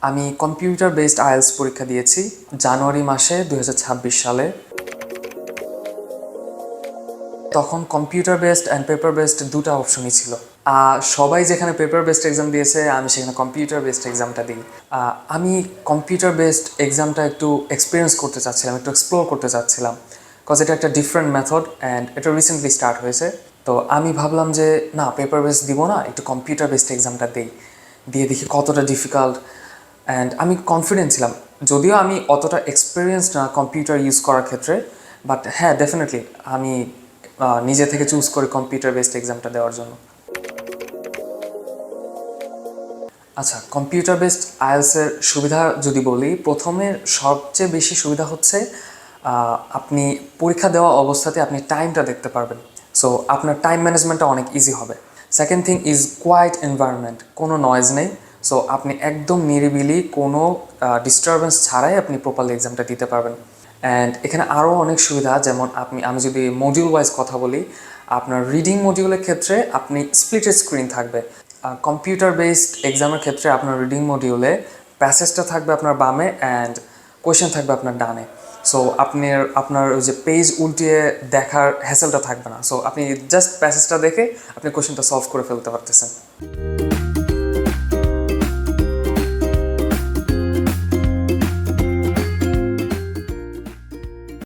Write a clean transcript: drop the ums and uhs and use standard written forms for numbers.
আমি computer based IELTS পরীক্ষা দিয়েছি জানুয়ারি মাসে 2026 সালে। তখন computer based and paper based দুটো অপশনই ছিল। সবাই যেখানে পেপার বেসড এক্সাম দিয়েছে আমি সেখানে কম্পিউটার বেসড এক্সামটা দিই। আমি কম্পিউটার বেসড এক্সামটা একটু এক্সপিরিয়েন্স করতে চাচ্ছিলাম, একটু এক্সপ্লোর করতে চাচ্ছিলাম, বিকজ এটা একটা ডিফারেন্ট মেথড অ্যান্ড এটা রিসেন্টলি স্টার্ট হয়েছে। তো আমি ভাবলাম যে না, পেপার বেসড দিব না, একটু কম্পিউটার বেসড এক্সামটা দিয়ে দেখি কতটা ডিফিকাল্ট। অ্যান্ড আমি কনফিডেন্ট ছিলাম, যদিও আমি অতটা এক্সপিরিয়েন্স না কম্পিউটার ইউজ করার ক্ষেত্রে, বাট হ্যাঁ ডেফিনেটলি আমি নিজে থেকে চুজ করি কম্পিউটার বেসড এক্সামটা দেওয়ার জন্য। আচ্ছা, কম্পিউটার বেসড আইএলটিএসের সুবিধা যদি বলি, প্রথমে সবচেয়ে বেশি সুবিধা হচ্ছে আপনি পরীক্ষা দেওয়া অবস্থাতে আপনি টাইমটা দেখতে পারবেন। সো আপনার টাইম ম্যানেজমেন্টটা অনেক ইজি হবে। Second thing is quiet environment, কোনো নয়েজ নেই। সো আপনি একদম নিরিবিলি, কোনো ডিস্টারবেন্স ছাড়াই আপনি প্রপারলি এক্সামটা দিতে পারবেন। অ্যান্ড এখানে আরও অনেক সুবিধা, যেমন আমি যদি মডিউল ওয়াইজ কথা বলি, আপনার রিডিং মডিউলের ক্ষেত্রে আপনি স্প্লিটেড স্ক্রিন থাকবে। কম্পিউটার বেসড এক্সামের ক্ষেত্রে আপনার রিডিং মডিউলে প্যাসেজটা থাকবে আপনার বামে অ্যান্ড কোয়েশ্চেন থাকবে আপনার ডানে। সো আপনার ওই যে পেজ উল্টিয়ে দেখার হ্যাসেলটা থাকবে না। সো আপনি জাস্ট প্যাসেজটা দেখে আপনি কোয়েশ্চেনটা সলভ করে ফেলতে পারতেছেন।